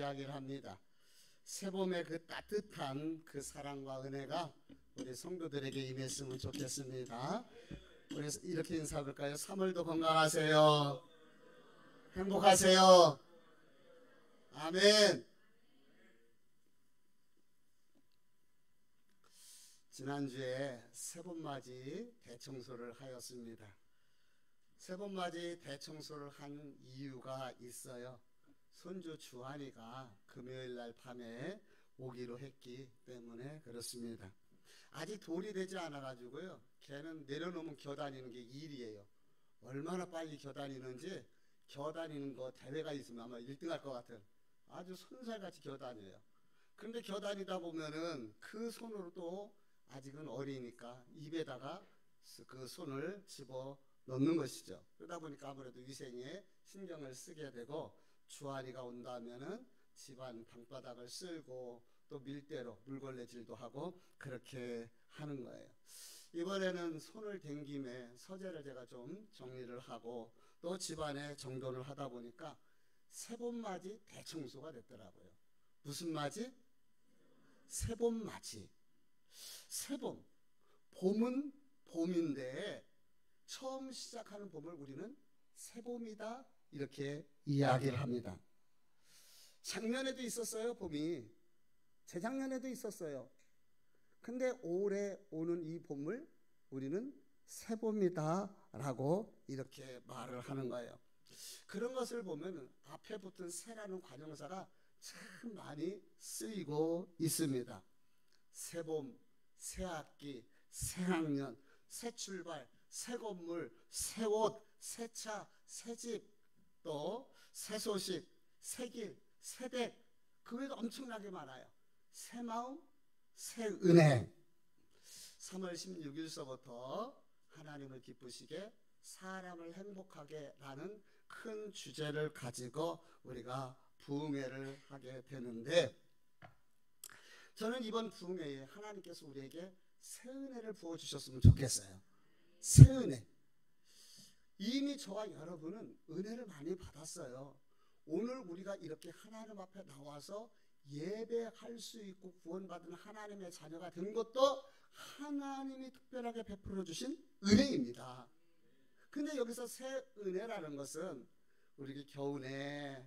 이야기를 합니다. 새봄의 그 따뜻한 그 사랑과 은혜가 우리 성도들에게 임했으면 좋겠습니다. 우리 이렇게 인사할까요? 3월도 건강하세요. 행복하세요. 아멘. 지난주에 새봄맞이 대청소를 하였습니다. 새봄맞이 대청소를 한 이유가 있어요. 손주 주한이가 금요일날 밤에 오기로 했기 때문에 그렇습니다. 아직 돌이 되지 않아 가지고요, 걔는 내려놓으면 겨다니는 게 일이에요. 얼마나 빨리 겨다니는지, 겨다니는 거 대회가 있으면 아마 1등 할 것 같은 아주 손살같이 겨다녀요. 그런데 겨다니다 보면은 그 손으로 또 아직은 어리니까 입에다가 그 손을 집어 넣는 것이죠. 그러다 보니까 아무래도 위생에 신경을 쓰게 되고, 주한이가 온다면은 집안 방바닥을 쓸고 또 밀대로 물걸레질도 하고 그렇게 하는 거예요. 이번에는 손을 댄 김에 서재를 제가 좀 정리를 하고 또 집안에 정돈을 하다 보니까 새봄맞이 대청소가 됐더라고요. 무슨 맞이? 새봄맞이. 새봄. 봄은 봄인데 처음 시작하는 봄을 우리는 새봄이다 이렇게 이야기를 합니다. 작년에도 있었어요, 봄이. 재작년에도 있었어요. 근데 올해 오는 이 봄을 우리는 새봄이다 라고 이렇게 말을 하는 거예요. 그런 것을 보면 앞에 붙은 새라는 관형사가 참 많이 쓰이고 있습니다. 새봄, 새학기, 새학년, 새 출발, 새 건물, 새 옷, 새 차, 새 집, 또 새 소식, 새 길, 새 댁, 그 외에도 엄청나게 많아요. 새 마음, 새 은혜. 3월 16일서부터 하나님을 기쁘시게 사람을 행복하게 라는 큰 주제를 가지고 우리가 부흥회를 하게 되는데, 저는 이번 부흥회에 하나님께서 우리에게 새 은혜를 부어주셨으면 좋겠어요. 새 은혜. 이미 저와 여러분은 은혜를 많이 받았어요. 오늘 우리가 이렇게 하나님 앞에 나와서 예배할 수 있고 구원받은 하나님의 자녀가 된 것도 하나님이 특별하게 베풀어 주신 은혜입니다. 근데 여기서 새 은혜라는 것은 우리 겨울에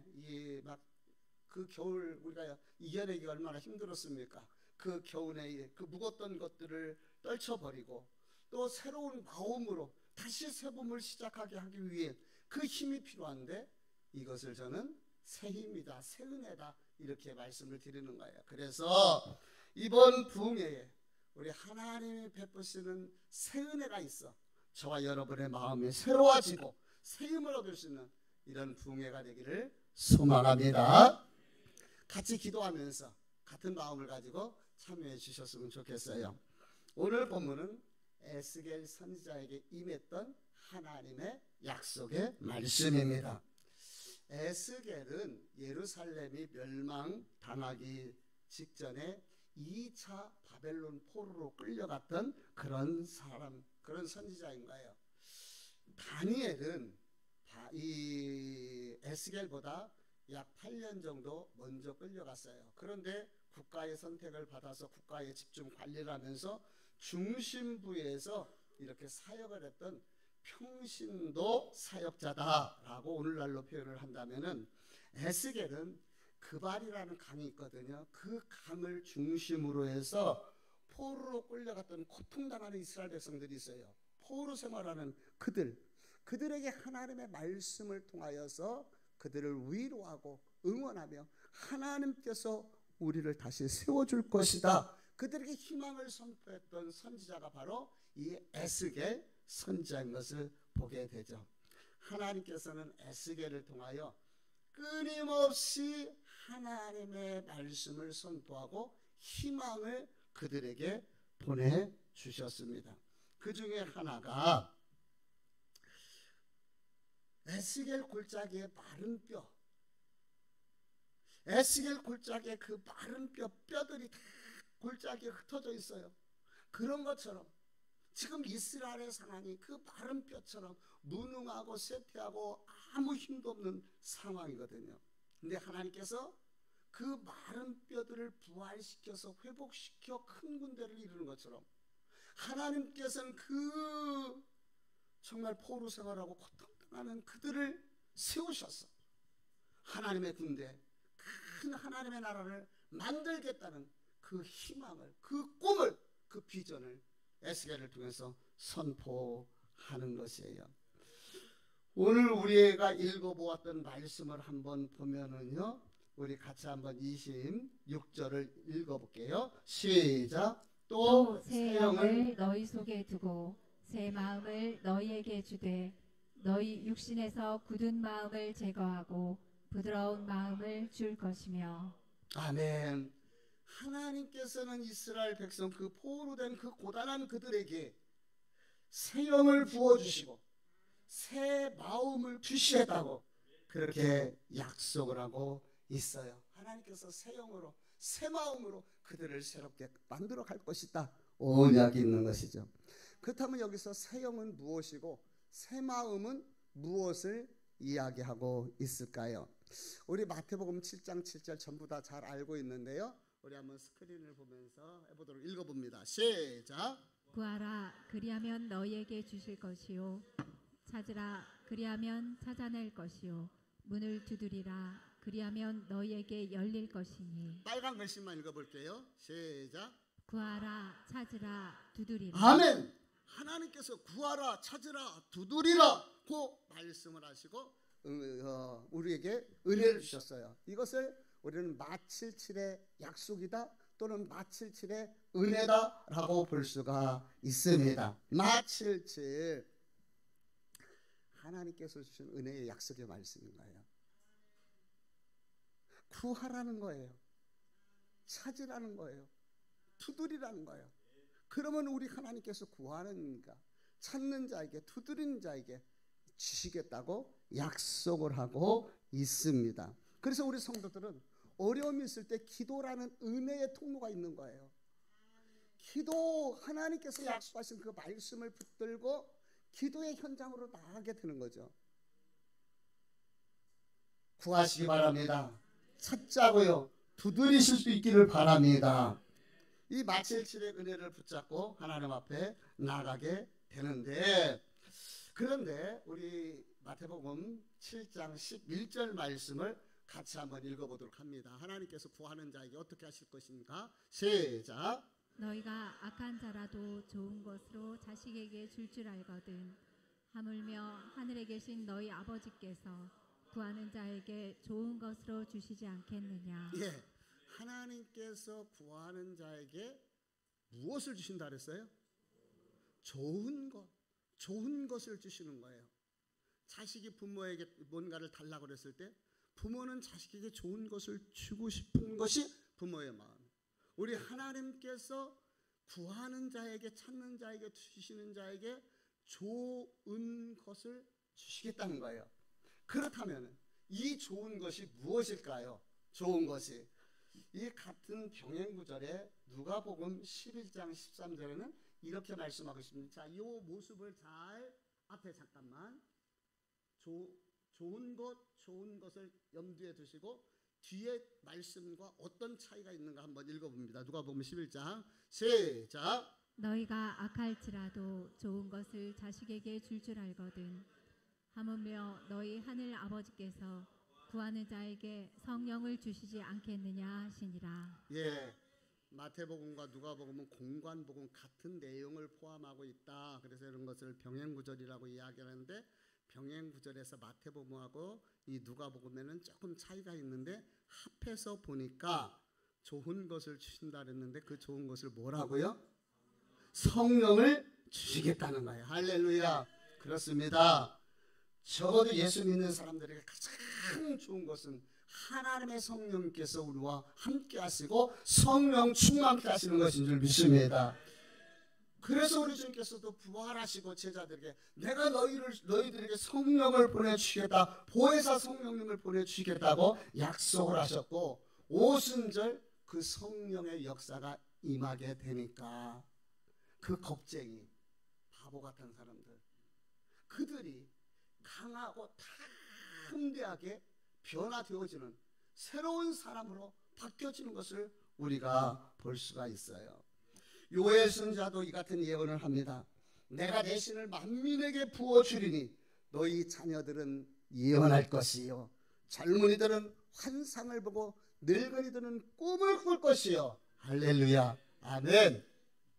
그 겨울 우리가 이겨내기가 얼마나 힘들었습니까? 그 겨울에 그 묵었던 것들을 떨쳐버리고 또 새로운 마음으로 다시 새 봄을 시작하게 하기 위해 그 힘이 필요한데, 이것을 저는 새 힘이다, 새 은혜다 이렇게 말씀을 드리는 거예요. 그래서 이번 부흥회에 우리 하나님이 베푸시는 새 은혜가 있어 저와 여러분의 마음이 새로워지고 새 힘을 얻을 수 있는 이런 부흥회가 되기를 소망합니다. 같이 기도하면서 같은 마음을 가지고 참여해 주셨으면 좋겠어요. 오늘 본문은 에스겔 선지자에게 임했던 하나님의 약속의 말씀입니다. 에스겔은 예루살렘이 멸망당하기 직전에 2차 바벨론 포로로 끌려갔던 그런 선지자인 거예요. 다니엘은 이 에스겔보다 약 8년 정도 먼저 끌려갔어요. 그런데 국가의 선택을 받아서 국가의 집중 관리를 하면서 중심부에서 이렇게 사역을 했던 평신도 사역자다라고 오늘날로 표현을 한다면은, 에스겔은 그발이라는 강이 있거든요. 그 강을 중심으로 해서 포로로 끌려갔던 고통당하는 이스라엘 백성들이 있어요. 포로 생활하는 그들에게 하나님의 말씀을 통하여서 그들을 위로하고 응원하며 하나님께서 우리를 다시 세워줄 것이다, 그들에게 희망을 선포했던 선지자가 바로 이 에스겔 선지자인 것을 보게 되죠. 하나님께서는 에스겔을 통하여 끊임없이 하나님의 말씀을 선포하고 희망을 그들에게 보내주셨습니다. 그 중에 하나가 에스겔 골짜기의 마른 뼈, 에스겔 골짜기에 그 마른 뼈들이 다 골짜기에 흩어져 있어요. 그런 것처럼 지금 이스라엘의 상황이 그 마른 뼈처럼 무능하고 쇠퇴하고 아무 힘도 없는 상황이거든요. 근데 하나님께서 그 마른 뼈들을 부활시켜서 회복시켜 큰 군대를 이루는 것처럼 하나님께서는 그 정말 포로 생활하고 고통당하는 그들을 세우셔서 하나님의 군대, 큰 하나님의 나라를 만들겠다는 그 희망을, 그 꿈을, 그 비전을 에스겔을 통해서 선포하는 것이에요. 오늘 우리가 읽어보았던 말씀을 한번 보면은요, 우리 같이 한번 26절을 읽어볼게요. 시작. 또 새 영을 너희 속에 두고 새 마음을 너희에게 주되 너희 육신에서 굳은 마음을 제거하고 부드러운 마음을 줄 것이며. 아멘. 하나님께서는 이스라엘 백성 그 포로 된 그 고단한 그들에게 새 영을 부어주시고 새 마음을 주시겠다고 그렇게 약속을 하고 있어요. 하나님께서 새 영으로 새 마음으로 그들을 새롭게 만들어 갈 것이다, 언약이 있는 것이죠. 그렇다면 여기서 새 영은 무엇이고 새 마음은 무엇을 이야기하고 있을까요? 우리 마태복음 7장 7절 전부 다 잘 알고 있는데요, 우리 한번 스크린을 보면서 해보도록 읽어봅니다. 시작. 구하라 그리하면 너희에게 주실 것이요 찾으라 그리하면 찾아낼 것이요 문을 두드리라 그리하면 너희에게 열릴 것이니. 빨간 글씨만 읽어볼게요. 시작. 구하라 찾으라 두드리라. 아멘. 하나님께서 구하라 찾으라 두드리라고 말씀을 하시고 우리에게 은혜를 주셨어요. 이것을 우리는 마77의 약속이다 또는 마77의 은혜다라고 볼 수가 있습니다. 마77, 하나님께서 주신 은혜의 약속의 말씀인 거예요. 구하라는 거예요. 찾으라는 거예요. 두드리라는 거예요. 그러면 우리 하나님께서 구하는 자, 찾는 자에게, 두드리는 자에게 주시겠다고 약속을 하고 있습니다. 그래서 우리 성도들은 어려움이 있을 때 기도라는 은혜의 통로가 있는 거예요. 기도, 하나님께서 약속하신 그 말씀을 붙들고 기도의 현장으로 나가게 되는 거죠. 구하시기 바랍니다. 찾자고요. 두드리실 수 있기를 바랍니다. 이 마77의 은혜를 붙잡고 하나님 앞에 나가게 되는데, 그런데 우리 마태복음 7장 11절 말씀을 같이 한번 읽어보도록 합니다. 하나님께서 구하는 자에게 어떻게 하실 것인가? 시작. 너희가 악한 자라도 좋은 것으로 자식에게 줄 알거든 하물며 하늘에 계신 너희 아버지께서 구하는 자에게 좋은 것으로 주시지 않겠느냐. 예, 하나님께서 구하는 자에게 무엇을 주신다 그랬어요? 좋은 것, 좋은 것을 주시는 거예요. 자식이 부모에게 뭔가를 달라고 그랬을 때 부모는 자식에게 좋은 것을 주고 싶은 것이 부모의 마음. 우리 하나님께서 구하는 자에게, 찾는 자에게, 주시는 자에게 좋은 것을 주시겠다는 거예요. 그렇다면 이 좋은 것이 무엇일까요? 좋은 것이 이 같은 병행 구절에 누가복음 11장 13절에는 이렇게 말씀하고 있습니다. 자, 이 모습을 잘 앞에 잠깐만 좋은 것, 좋은 것을 염두에 두시고 뒤에 말씀과 어떤 차이가 있는가 한번 읽어봅니다. 누가복음 11장 시작. 너희가 악할지라도 좋은 것을 자식에게 줄 알거든 하물며 너희 하늘 아버지께서 구하는 자에게 성령을 주시지 않겠느냐 하시니라. 예, 마태복음과 누가복음은 공관복음 같은 내용을 포함하고 있다. 그래서 이런 것을 병행구절이라고 이야기하는데, 병행구절에서 마태복음하고 이 누가복음에는 조금 차이가 있는데 합해서 보니까 좋은 것을 주신다 그랬는데 그 좋은 것을 뭐라고요? 성령을 주시겠다는 거예요. 할렐루야. 그렇습니다. 적어도 예수 믿는 사람들에게 가장 좋은 것은 하나님의 성령께서 우리와 함께 하시고 성령 충만케 하시는 것인 줄 믿습니다. 그래서 우리 주님께서도 부활하시고 제자들에게 내가 너희들에게 성령을 보내주시겠다, 보혜사 성령님을 보내주시겠다고 약속을 하셨고, 오순절 그 성령의 역사가 임하게 되니까 그 겁쟁이 바보 같은 사람들, 그들이 강하고 담대하게 변화되어지는 새로운 사람으로 바뀌어지는 것을 우리가 볼 수가 있어요. 요엘 선지자도 이 같은 예언을 합니다. 내가 내 신을 만민에게 부어주리니 너희 자녀들은 예언할 것이요, 젊은이들은 환상을 보고 늙은이들은 꿈을 꿀 것이요. 할렐루야, 아멘.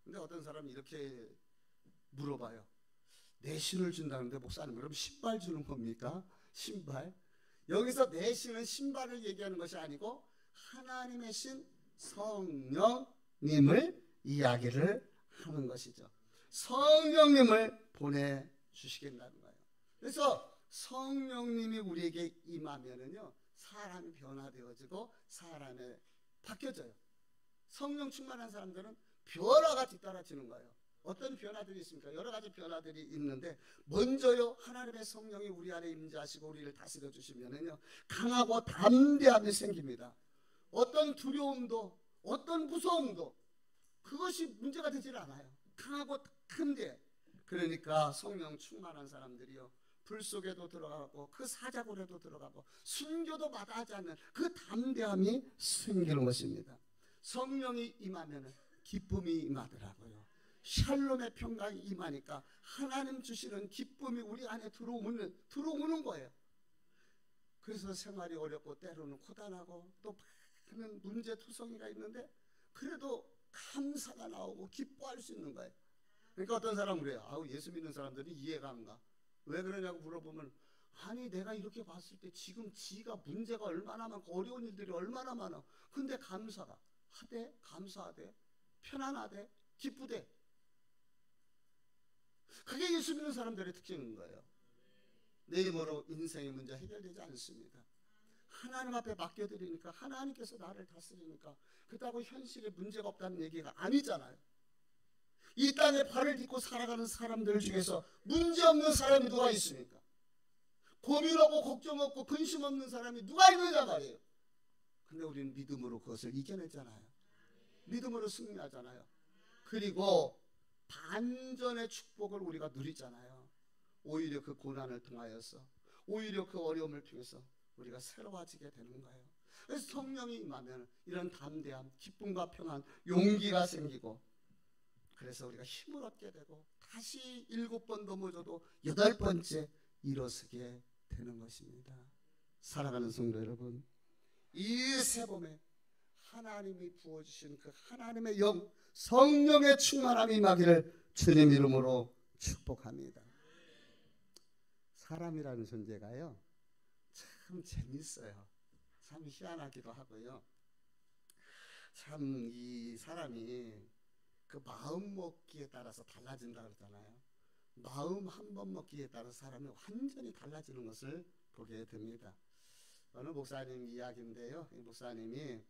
근데 어떤 사람이 이렇게 물어봐요. 내 신을 준다는데 목사님, 그럼 신발 주는 겁니까? 신발? 여기서 내 신은 신발을 얘기하는 것이 아니고 하나님의 신 성령님을 이야기를 하는 것이죠. 성령님을 보내주시겠다는 거예요. 그래서 성령님이 우리에게 임하면은요, 사람이 변화되어지고 사람이 바뀌어져요. 성령 충만한 사람들은 변화가 뒤따라지는 거예요. 어떤 변화들이 있습니까? 여러 가지 변화들이 있는데, 먼저요, 하나님의 성령이 우리 안에 임재하시고 우리를 다스려 주시면은요, 강하고 담대함이 생깁니다. 어떤 두려움도, 어떤 무서움도 그것이 문제가 되질 않아요. 강하고 담대. 그러니까 성령 충만한 사람들이요, 불 속에도 들어가고 그 사자굴에도 들어가고 순교도 마다하지 않는 그 담대함이 생기는 것입니다. 성령이 임하면 기쁨이 임하더라고요. 샬롬의 평강이 임하니까 하나님 주시는 기쁨이 우리 안에 들어오는 거예요. 그래서 생활이 어렵고 때로는 고단하고 또 많은 문제투성이가 있는데 그래도 감사가 나오고 기뻐할 수 있는 거예요. 그러니까 어떤 사람은 그래요. 아우, 예수 믿는 사람들이 이해가 안 가. 왜 그러냐고 물어보면, 아니 내가 이렇게 봤을 때 지금 지가 문제가 얼마나 많고 어려운 일들이 얼마나 많아. 근데 감사가 하되, 감사하되, 편안하되, 기쁘되. 그게 예수 믿는 사람들의 특징인 거예요. 내 힘으로 인생의 문제 해결되지 않습니다. 하나님 앞에 맡겨드리니까, 하나님께서 나를 다스리니까 그렇다고 현실에 문제가 없다는 얘기가 아니잖아요. 이 땅에 발을 딛고 살아가는 사람들 중에서 문제 없는 사람이 누가 있습니까? 고민하고 걱정 없고 근심 없는 사람이 누가 있느냐 말이에요. 근데 우리는 믿음으로 그것을 이겨내잖아요. 믿음으로 승리하잖아요. 그리고 반전의 축복을 우리가 누리잖아요. 오히려 그 고난을 통하여서, 오히려 그 어려움을 통해서 우리가 새로워지게 되는 거예요. 그래서 성령이 임하면 이런 담대함, 기쁨과 평안, 용기가 생기고, 그래서 우리가 힘을 얻게 되고 다시 7번 넘어져도 8번째 일어서게 되는 것입니다. 사랑하는 성도 여러분, 이 새봄에 하나님이 부어주신 그 하나님의 영, 성령의 충만함이 임하기를 주님 이름으로 축복합니다. 사람이라는 존재가요, 참 재밌어요. 참 희한하기도 하고요. 참 이 사람이 그 마음 먹기에 따라서 달라진다 그러잖아요. 마음 한 번 먹기에 따라서 사람이 완전히 달라지는 것을 보게 됩니다. 어느 목사님 이야기인데요. 이 목사님이,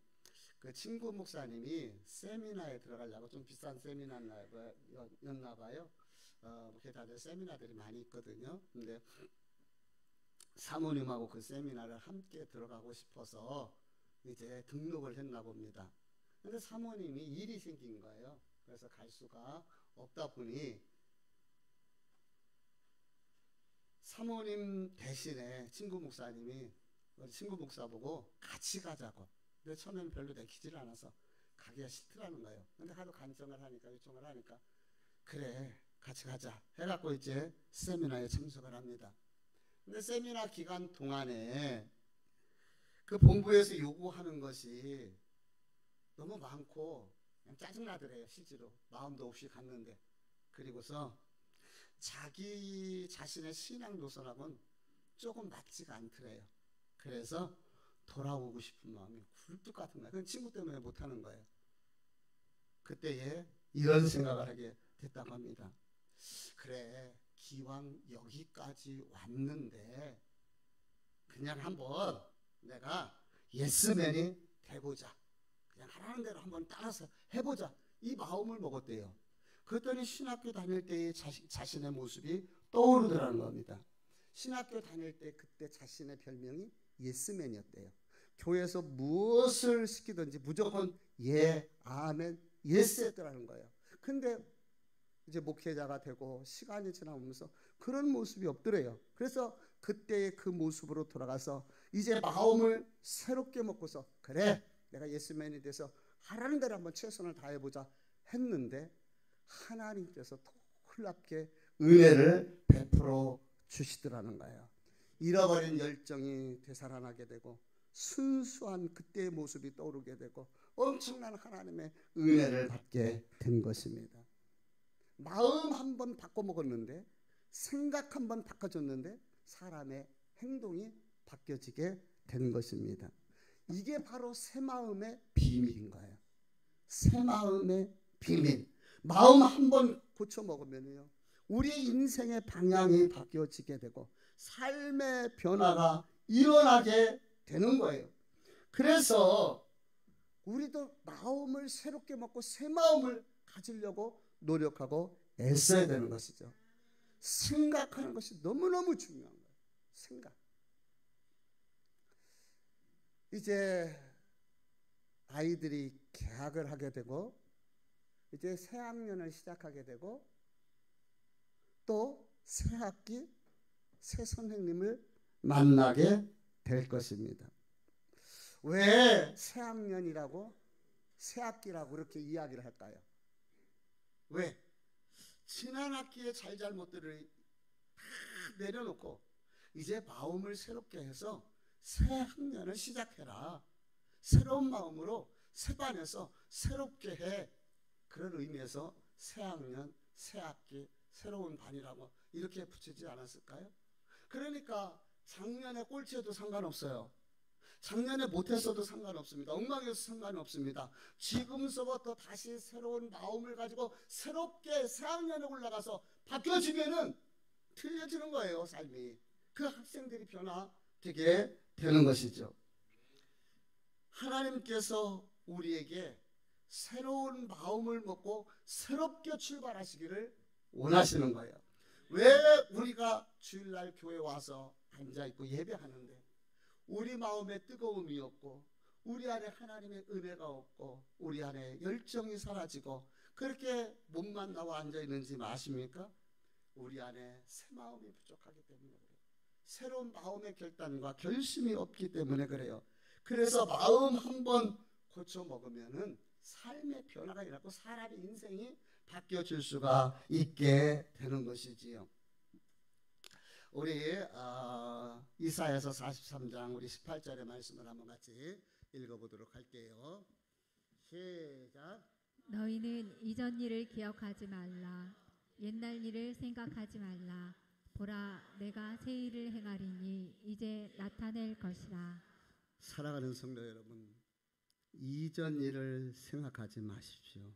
그 친구 목사님이 세미나에 들어가려고, 좀 비싼 세미나였나 봐요. 그렇게 다들 세미나들이 많이 있거든요. 근데 사모님하고 그 세미나를 함께 들어가고 싶어서 이제 등록을 했나 봅니다. 근데 사모님이 일이 생긴 거예요. 그래서 갈 수가 없다 보니 사모님 대신에 친구 목사님이 친구 목사 보고 같이 가자고. 근데 처음에는 별로 내키질 않아서 가기가 싫더라는 거예요. 근데 하도 간청을 하니까, 요청을 하니까, 그래 같이 가자 해갖고 이제 세미나에 참석을 합니다. 근데 세미나 기간 동안에 그 본부에서 요구하는 것이 너무 많고 그냥 짜증나더래요. 실제로 마음도 없이 갔는데. 그리고서 자기 자신의 신앙 노선하고는 조금 맞지가 않더래요. 그래서 돌아오고 싶은 마음이 굴뚝 같은 거예요. 그건 친구 때문에 못하는 거예요. 그때에 이런 생각을 하게 됐다고 합니다. 그래, 기왕 여기까지 왔는데 그냥 한번 내가 예스맨이 돼보자. 그냥 하라는 대로 한번 따라서 해보자. 이 마음을 먹었대요. 그랬더니 신학교 다닐 때의 자신의 모습이 떠오르더라는 겁니다. 신학교 다닐 때 그때 자신의 별명이 예스맨이었대요. 교회에서 무엇을 시키든지 무조건 예, 아멘, 예스 했더라는 거예요. 근데 이제 목회자가 되고 시간이 지나면서 그런 모습이 없더래요. 그래서 그때의 그 모습으로 돌아가서 이제 마음을 새롭게 먹고서 그래 내가 예수맨이 돼서 하라는 대로 한번 최선을 다해보자 했는데 하나님께서 놀랍게 은혜를 베풀어 주시더라는 거예요. 잃어버린 열정이 되살아나게 되고 순수한 그때의 모습이 떠오르게 되고 엄청난 하나님의 은혜를 받게 된 것입니다. 마음 한번 바꿔먹었는데 생각 한번 바꿔줬는데 사람의 행동이 바뀌어지게 된 것입니다. 이게 바로 새 마음의 비밀인 거예요. 새 마음의 비밀. 마음 한번 고쳐먹으면요 우리의 인생의 방향이 바뀌어지게 되고 삶의 변화가 일어나게 되는 거예요. 그래서 우리도 마음을 새롭게 먹고 새 마음을 가지려고 노력하고 애써야 되는 것이죠. 생각하는 것이 너무너무 중요한 거예요. 생각. 이제 아이들이 개학을 하게 되고 이제 새 학년을 시작하게 되고 또 새 학기 새 선생님을 만나게 될 것입니다. 왜 새 학년이라고 새 학기라고 이렇게 이야기를 할까요? 왜? 지난 학기의 잘잘못들을 다 내려놓고 이제 마음을 새롭게 해서 새 학년을 시작해라. 새로운 마음으로 새 반에서 새롭게 해. 그런 의미에서 새 학년, 새 학기, 새로운 반이라고 이렇게 붙이지 않았을까요? 그러니까 작년에 꼴찌해도 상관없어요. 작년에 못했어도 상관없습니다. 엉망이어서 상관없습니다. 지금서부터 다시 새로운 마음을 가지고 새롭게 새 학년에 올라가서 바뀌어지면은 틀려지는 거예요. 삶이. 그 학생들이 변화되게 되는 것이죠. 하나님께서 우리에게 새로운 마음을 먹고 새롭게 출발하시기를 원하시는 거예요. 왜 우리가 주일날 교회 와서 앉아있고 예배하는데 우리 마음에 뜨거움이 없고 우리 안에 하나님의 은혜가 없고 우리 안에 열정이 사라지고 그렇게 몸만 나와 앉아있는지 아십니까? 우리 안에 새 마음이 부족하기 때문에 그래요. 새로운 마음의 결단과 결심이 없기 때문에 그래요. 그래서 마음 한번 고쳐 먹으면은 삶의 변화가 일어나고 사람의 인생이 바뀌어질 수가 있게 되는 것이지요. 우리 이사야서 43장 우리 18절의 말씀을 한번 같이 읽어보도록 할게요. 시작. 너희는 이전 일을 기억하지 말라. 옛날 일을 생각하지 말라. 보라, 내가 새 일을 행하리니 이제 나타낼 것이라. 사랑하는 성도 여러분, 이전 일을 생각하지 마십시오.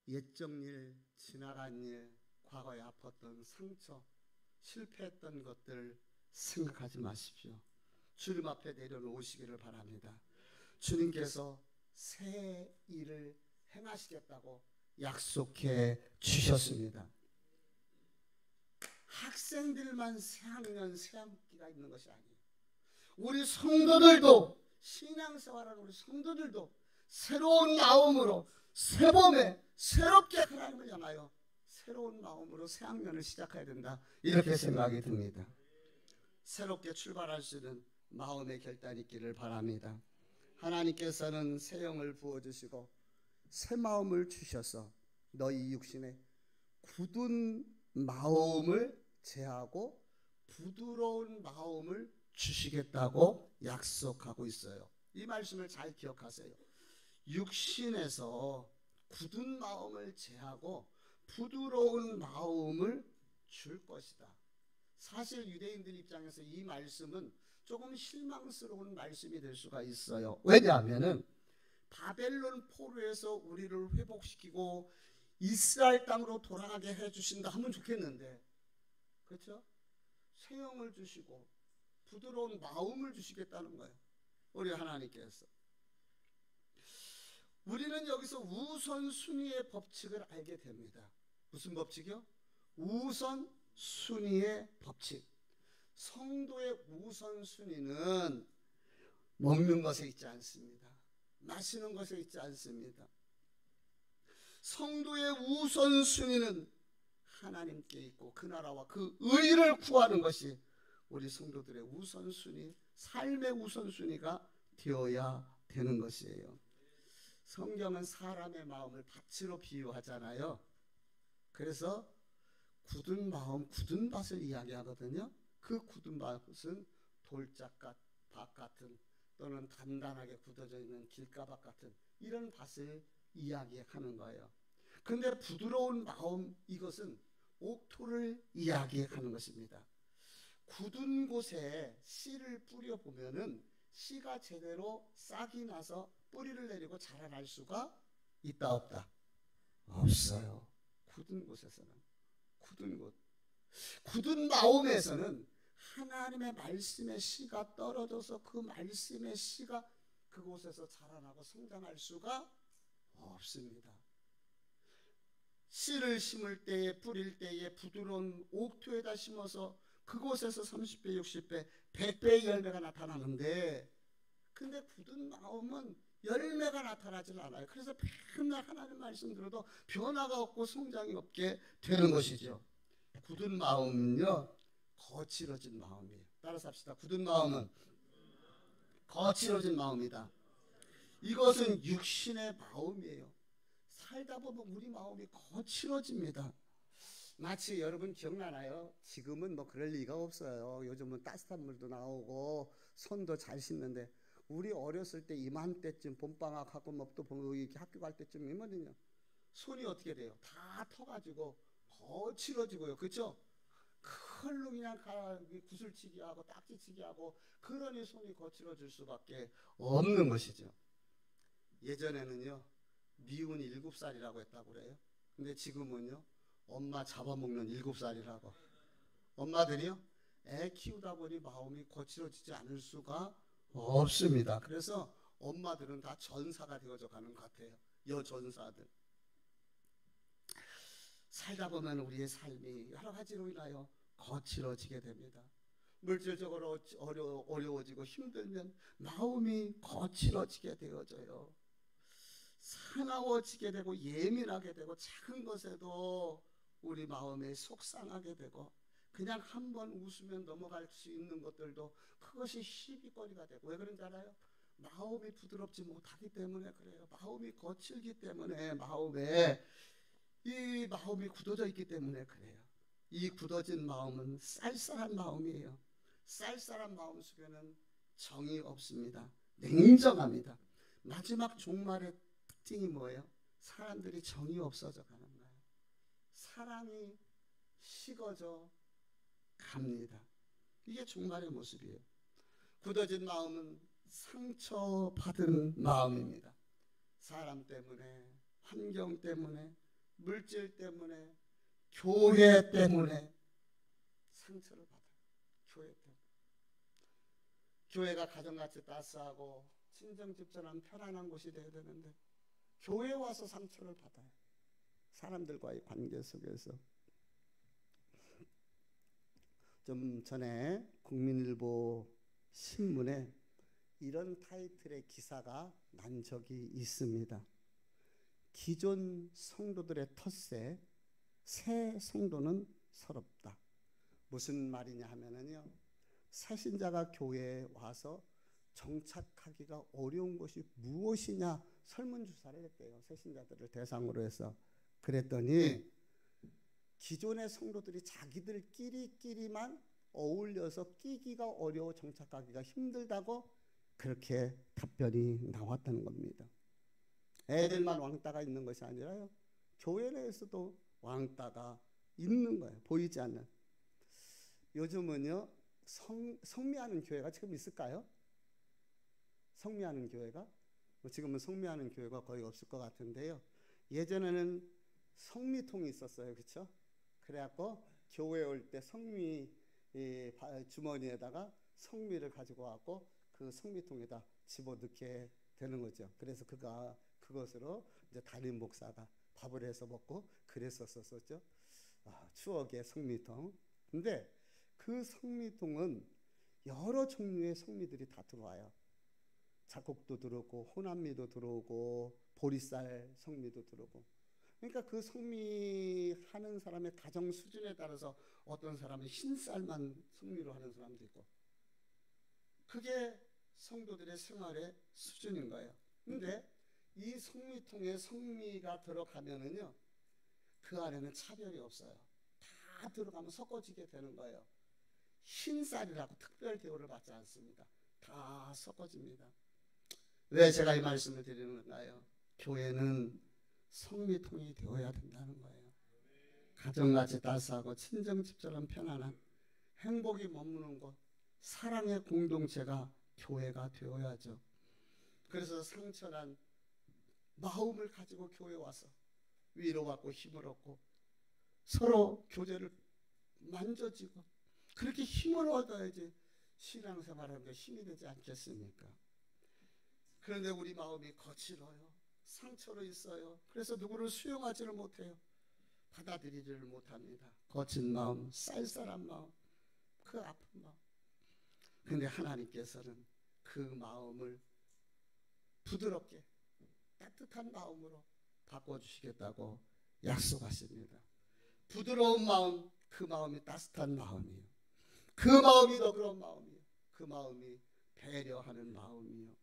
옛적 일, 지나간 일, 과거에 아팠던 상처, 실패했던 것들 생각하지 마십시오. 주님 앞에 내려놓으시기를 바랍니다. 주님께서 새 일을 행하시겠다고 약속해 주셨습니다. 학생들만 새 학년, 새 학기가 있는 것이 아니에요. 우리 성도들도 신앙생활하는 우리 성도들도 새로운 마음으로 새 봄에 새롭게 하나님을 향하여 새로운 마음으로 새 학년을 시작해야 된다. 이렇게 생각이 듭니다. 새롭게 출발할 수 있는 마음의 결단이 있기를 바랍니다. 하나님께서는 새 영을 부어주시고 새 마음을 주셔서 너희 육신에 굳은 마음을 제하고 부드러운 마음을 주시겠다고 약속하고 있어요. 이 말씀을 잘 기억하세요. 육신에서 굳은 마음을 제하고 부드러운 마음을 줄 것이다. 사실 유대인들 입장에서 이 말씀은 조금 실망스러운 말씀이 될 수가 있어요. 왜냐하면은 바벨론 포로에서 우리를 회복시키고 이스라엘 땅으로 돌아가게 해주신다 하면 좋겠는데, 그렇죠? 새 영을 주시고 부드러운 마음을 주시겠다는 거예요. 우리 하나님께서. 우리는 여기서 우선순위의 법칙을 알게 됩니다. 무슨 법칙이요? 우선순위의 법칙. 성도의 우선순위는 먹는 것에 있지 않습니다. 마시는 것에 있지 않습니다. 성도의 우선순위는 하나님께 있고 그 나라와 그 의를 구하는 것이 우리 성도들의 우선순위, 삶의 우선순위가 되어야 되는 것이에요. 성경은 사람의 마음을 밭으로 비유하잖아요. 그래서 굳은 마음, 굳은 밭을 이야기하거든요. 그 굳은 밭은 돌짝밭 같은 또는 단단하게 굳어져 있는 길가밭 같은 이런 밭을 이야기하는 거예요. 그런데 부드러운 마음, 이것은 옥토를 이야기하는 것입니다. 굳은 곳에 씨를 뿌려보면은 씨가 제대로 싹이 나서 뿌리를 내리고 자라날 수가 있다 없다? 없어요. 굳은 곳에서는, 굳은 곳, 굳은 마음에서는 하나님의 말씀의 씨가 떨어져서 그 말씀의 씨가 그곳에서 자라나고 성장할 수가 없습니다. 씨를 심을 때에, 뿌릴 때에 부드러운 옥토에다 심어서 그곳에서 30배, 60배, 100배의 열매가 나타나는데, 근데 굳은 마음은 열매가 나타나질 않아요. 그래서 맨날 하나님 말씀 들어도 변화가 없고 성장이 없게 되는 것이죠. 굳은 마음은요, 거칠어진 마음이에요. 따라서 합시다. 굳은 마음은 거칠어진 마음이다. 이것은 육신의 마음이에요. 살다 보면 우리 마음이 거칠어집니다. 마치 여러분 기억나나요? 지금은 뭐 그럴 리가 없어요. 요즘은 따뜻한 물도 나오고 손도 잘 씻는데, 우리 어렸을 때 이맘때쯤 봄방학하고 뭐 또 이렇게 학교 갈 때쯤이면요, 손이 어떻게 돼요? 다 터가지고 거칠어지고요. 그렇죠? 그걸로 그냥 구슬치기 하고 딱지치기 하고, 그러니 손이 거칠어질 수밖에 없는 것이죠. 예전에는요, 미운이 7살이라고 했다고 그래요. 근데 지금은요, 엄마 잡아먹는 7살이라고. 엄마들이요, 애 키우다 보니 마음이 거칠어지지 않을 수가 없습니다. 그래서 엄마들은 다 전사가 되어져 가는 것 같아요. 여전사들. 살다 보면 우리의 삶이 여러 가지로 인하여 거칠어지게 됩니다. 물질적으로 어려워지고 힘들면 마음이 거칠어지게 되어져요. 사나워지게 되고 예민하게 되고, 작은 것에도 우리 마음이 속상하게 되고, 그냥 한번 웃으면 넘어갈 수 있는 것들도 그것이 시비거리가 되고. 왜 그런지 알아요? 마음이 부드럽지 못하기 때문에 그래요. 마음이 거칠기 때문에, 이 마음이 굳어져 있기 때문에 그래요. 이 굳어진 마음은 쌀쌀한 마음이에요. 쌀쌀한 마음 속에는 정이 없습니다. 냉정합니다. 마지막 종말의 특징이 뭐예요? 사람들이 정이 없어져 가는 거예요. 사랑이 식어져 갑니다. 이게 종말의 모습이에요. 굳어진 마음은 상처받은 마음입니다. 사람 때문에, 환경 때문에, 물질 때문에, 교회 때문에 상처를 받아요. 교회 때문에. 교회가 가정같이 따스하고 친정집사람 편안한 곳이 되어야 되는데, 교회 와서 상처를 받아요. 사람들과의 관계 속에서. 좀 전에 국민일보 신문에 이런 타이틀의 기사가 난 적이 있습니다. 기존 성도들의 텃세, 새 성도는 서럽다. 무슨 말이냐 하면은요, 새신자가 교회에 와서 정착하기가 어려운 것이 무엇이냐 설문조사를 했대요. 새신자들을 대상으로 해서. 그랬더니 기존의 성도들이 자기들끼리만 어울려서 끼기가 어려워 정착하기가 힘들다고 그렇게 답변이 나왔다는 겁니다. 애들만 왕따가 있는 것이 아니라요, 교회 내에서도 왕따가 있는 거예요. 보이지 않는. 요즘은요, 성미하는 교회가 지금 있을까요? 성미하는 교회가? 지금은 성미하는 교회가 거의 없을 것 같은데요. 예전에는 성미통이 있었어요. 그렇죠? 그래갖고 교회에 올 때 성미 주머니에다가 성미를 가지고 와서 그 성미통에다 집어넣게 되는 거죠. 그래서 그것으로 이제 담임 목사가 밥을 해서 먹고 그랬었었죠. 추억의 성미통. 근데 그 성미통은 여러 종류의 성미들이 다 들어와요. 작곡도 들어오고 호남미도 들어오고 보리쌀 성미도 들어오고. 그러니까 그 성미하는 사람의 가정 수준에 따라서 어떤 사람은 흰쌀만 성미로 하는 사람도 있고, 그게 성도들의 생활의 수준인 거예요. 근데 이 성미통에 성미가 들어가면은요, 그 안에는 차별이 없어요. 다 들어가면 섞어지게 되는 거예요. 흰쌀이라고 특별 대우를 받지 않습니다. 다 섞어집니다. 왜 제가 이 말씀을 드리는가요? 교회는 성미통이 되어야 된다는 거예요. 가정같이 따스하고 친정집처럼 편안한 행복이 머무는 곳, 사랑의 공동체가 교회가 되어야죠. 그래서 상처난 마음을 가지고 교회 와서 위로받고 힘을 얻고 서로 교제를 만져지고 그렇게 힘을 얻어야지 신앙생활하는 데 힘이 되지 않겠습니까? 그런데 우리 마음이 거칠어요. 상처로 있어요. 그래서 누구를 수용하지를 못해요. 받아들이지를 못합니다. 거친 마음, 쌀쌀한 마음, 그 아픈 마음. 그런데 하나님께서는 그 마음을 부드럽게 따뜻한 마음으로 바꿔주시겠다고 약속하십니다. 부드러운 마음, 그 마음이 따뜻한 마음이에요. 그 마음이 너그러운 마음이에요. 그 마음이 배려하는 마음이요,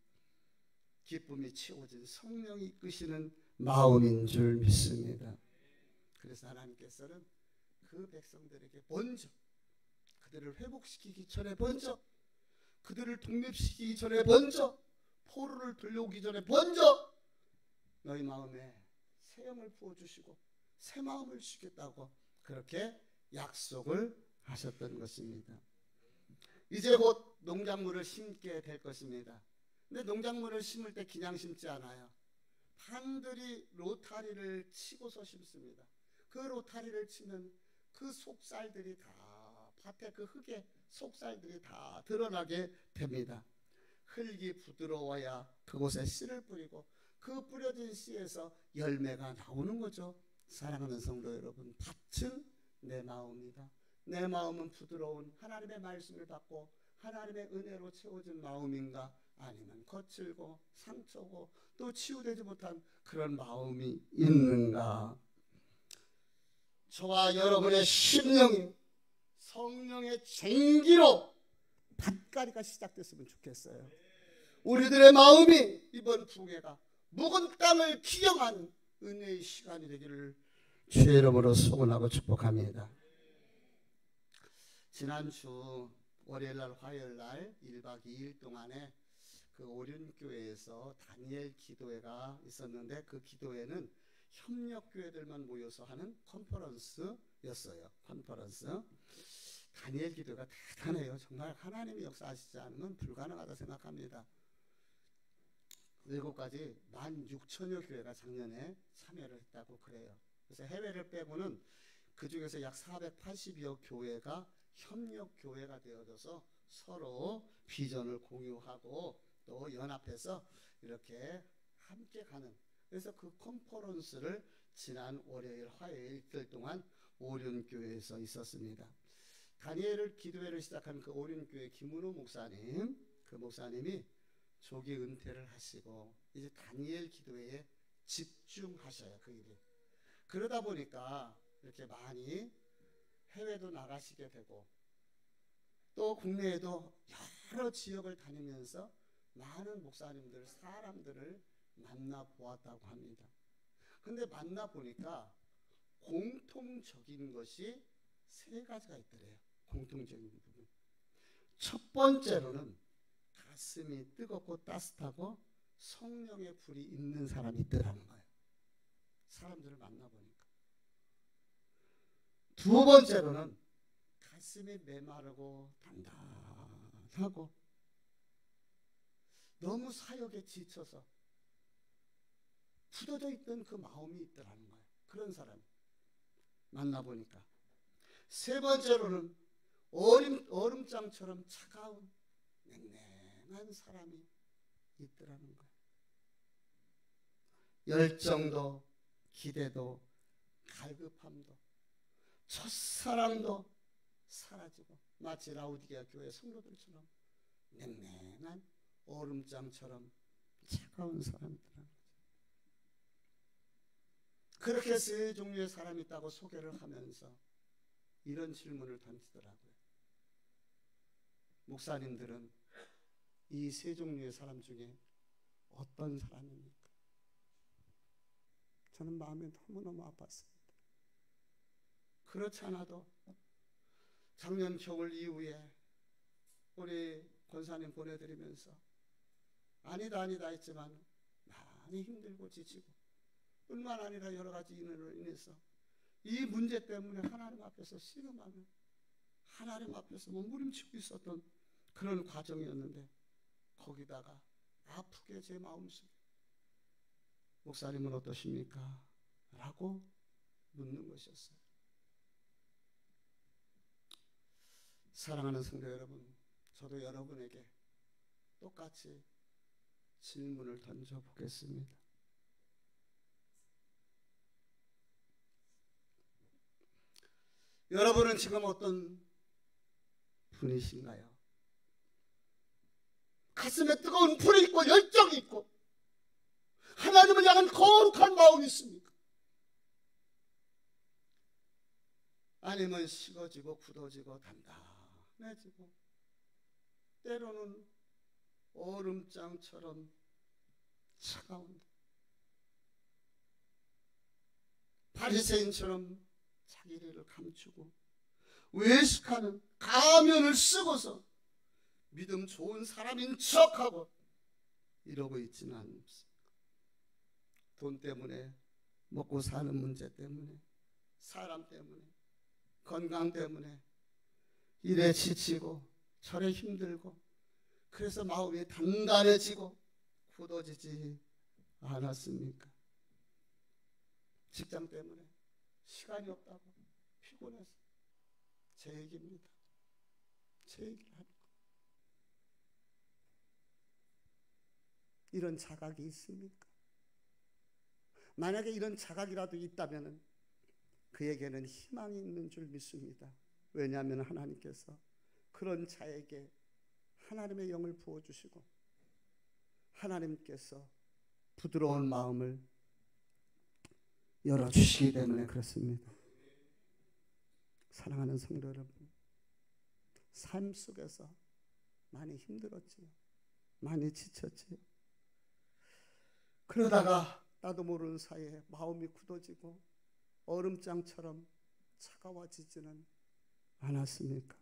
기쁨이 채워진 성령이 이끄시는 마음인 줄 믿습니다. 그래서 하나님께서는 그 백성들에게 먼저, 그들을 회복시키기 전에 먼저, 그들을 독립시키기 전에 먼저, 포로를 들려오기 전에 먼저 너희 마음에 새 영을 부어주시고 새 마음을 주겠다고 그렇게 약속을 하셨던 것입니다. 이제 곧 농작물을 심게 될 것입니다. 근데 농작물을 심을 때 그냥 심지 않아요. 반들이 로타리를 치고서 심습니다. 그 로타리를 치면 그 속살들이 다, 밭에 그 흙에 속살들이 다 드러나게 됩니다. 흙이 부드러워야 그곳에 씨를 뿌리고 그 뿌려진 씨에서 열매가 나오는 거죠. 사랑하는 성도 여러분, 밭은 내 마음이다. 내 마음은 부드러운 하나님의 말씀을 받고 하나님의 은혜로 채워진 마음인가, 아니면 거칠고 상처고 또 치유되지 못한 그런 마음이 있는가. 저와 여러분의 심령이 성령의 쟁기로 밭갈이가 시작됐으면 좋겠어요. 우리들의 마음이 이번 부흥회가 묵은 땅을 기경하는 은혜의 시간이 되기를 주의 이름으로 소원하고 축복합니다. 지난주 월요일날 화요일날 1박 2일 동안에 그 오륜교회에서 다니엘 기도회가 있었는데, 그 기도회는 협력교회들만 모여서 하는 컨퍼런스였어요. 컨퍼런스. 다니엘 기도회가 대단해요. 정말 하나님이 역사하시지 않으면 불가능하다 생각합니다. 7가지 16,000여 교회가 작년에 참여를 했다고 그래요. 그래서 해외를 빼고는 그 중에서 약 480여 교회가 협력교회가 되어져서 서로 비전을 공유하고 또 연합해서 이렇게 함께 가는, 그래서 그 컨퍼런스를 지난 월요일 화요일 이틀 동안 오륜교회에서 있었습니다. 다니엘을 기도회를 시작한 그 오륜교회 김문호 목사님, 그 목사님이 조기 은퇴를 하시고 이제 다니엘 기도회에 집중하셔요. 그 일이. 그러다 보니까 이렇게 많이 해외도 나가시게 되고 또 국내에도 여러 지역을 다니면서 많은 목사님들, 사람들을 만나보았다고 합니다. 근데 만나보니까 공통적인 것이 3가지가 있더래요. 공통적인 부분. 첫 번째로는 가슴이 뜨겁고 따뜻하고 성령의 불이 있는 사람이 있더라는 거예요. 사람들을 만나보니까. 두 번째로는 가슴이 메마르고 단단하고 너무 사역에 지쳐서 굳어져 있던 그 마음이 있더라는 거예요. 그런 사람 만나보니까. 세 번째로는 얼음장처럼 차가운 냉랭한 사람이 있더라는 거예요. 열정도 기대도 갈급함도 첫사랑도 사라지고 마치 라우디게아 교회 성도들처럼 냉랭한 얼음장처럼 차가운 사람들이라는 거죠. 그렇게 세 종류의 사람이 있다고 소개를 하면서 이런 질문을 던지더라고요. 목사님들은 이 세 종류의 사람 중에 어떤 사람입니까? 저는 마음이 너무너무 아팠습니다. 그렇지 않아도 작년 겨울 이후에 우리 권사님 보내드리면서 아니다 했지만 많이 힘들고 지치고 뿐만 아니라 여러 가지 인연으로 인해서 이 문제 때문에 하나님 앞에서 씨름하며 하나님 앞에서 몸부림치고 있었던 그런 과정이었는데, 거기다가 아프게 제 마음속에 목사님은 어떠십니까? 라고 묻는 것이었어요. 사랑하는 성도 여러분, 저도 여러분에게 똑같이 질문을 던져보겠습니다. 여러분은 지금 어떤 분이신가요? 가슴에 뜨거운 불이 있고 열정이 있고 하나님을 향한 거룩한 마음이 있습니까? 아니면 식어지고 굳어지고 단단해지고 때로는 얼음장처럼 차가운 바리새인처럼 자기 일을 감추고 외식하는 가면을 쓰고서 믿음 좋은 사람인 척하고 이러고 있지는 않습니까? 돈 때문에, 먹고 사는 문제 때문에, 사람 때문에, 건강 때문에 일에 지치고 절에 힘들고 그래서 마음이 단단해지고 굳어지지 않았습니까? 직장 때문에 시간이 없다고 피곤해서 제 얘기입니다. 제 얘기를 하는 거. 이런 자각이 있습니까? 만약에 이런 자각이라도 있다면 그에게는 희망이 있는 줄 믿습니다. 왜냐하면 하나님께서 그런 자에게 하나님의 영을 부어주시고 하나님께서 부드러운 마음을 열어주시기 때문에 그렇습니다. 사랑하는 성도 여러분, 삶 속에서 많이 힘들었지요. 많이 지쳤지요. 그러다가 나도 모르는 사이에 마음이 굳어지고 얼음장처럼 차가워지지는 않았습니까?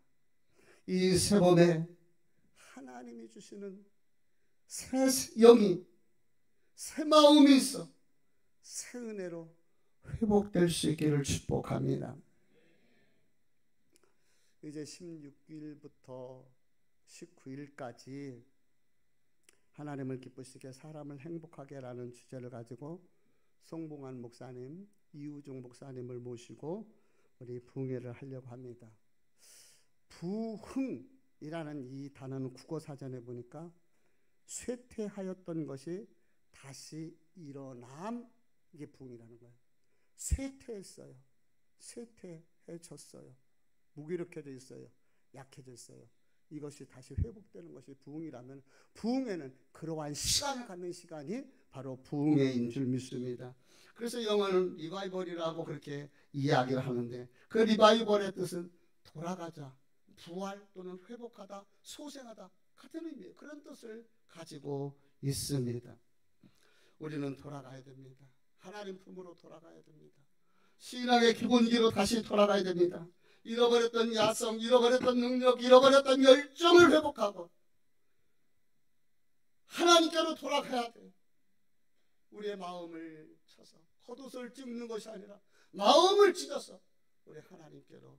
이 새 봄에 하나님이 주시는 새 영이, 새 마음이 있어 새 은혜로 회복될 수 있기를 축복합니다. 이제 16일부터 19일까지 하나님을 기쁘시게 사람을 행복하게 라는 주제를 가지고 송봉환 목사님, 이우종 목사님을 모시고 우리 부흥회를 하려고 합니다. 부흥이라는 이 단어는 국어사전에 보니까 쇠퇴하였던 것이 다시 일어남, 이게 부흥이라는 거예요. 쇠퇴했어요. 쇠퇴해졌어요. 무기력해져 있어요. 약해져 있어요. 이것이 다시 회복되는 것이 부흥이라면 부흥회는 그러한 시간을 갖는 시간이 바로 부흥회인 줄 믿습니다. 그래서 영어는 리바이벌이라고 그렇게 이야기를 하는데 그 리바이벌의 뜻은 돌아가자, 부활 또는 회복하다, 소생하다 같은 의미예요. 그런 뜻을 가지고 있습니다. 우리는 돌아가야 됩니다. 하나님 품으로 돌아가야 됩니다. 신앙의 기본기로 다시 돌아가야 됩니다. 잃어버렸던 야성, 잃어버렸던 능력, 잃어버렸던 열정을 회복하고 하나님께로 돌아가야 돼요. 우리의 마음을 쳐서 겉옷을 찢는 것이 아니라 마음을 찢어서 우리 하나님께로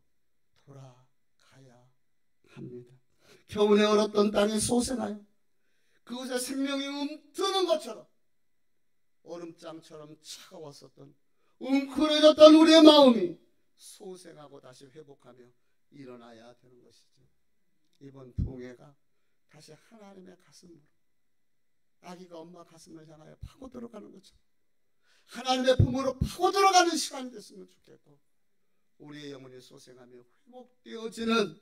돌아가야 합니다. 겨우내 얼었던 땅이 솟아나요. 그곳에 생명이 움트는 것처럼 얼음장처럼 차가웠었던 웅크러졌던 우리의 마음이 소생하고 다시 회복하며 일어나야 되는 것이죠. 이번 부흥회가 다시 하나님의 가슴으로, 아기가 엄마 가슴을 향하여 파고 들어가는 것처럼 하나님의 품으로 파고 들어가는 시간이 됐으면 좋겠고, 우리의 영혼이 소생하며 회복되어지는,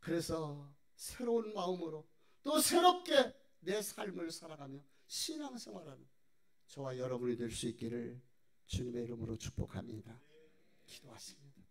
그래서 새로운 마음으로 또 새롭게 내 삶을 살아가며 신앙생활하는 저와 여러분이 될 수 있기를 주님의 이름으로 축복합니다. 기도하십니다.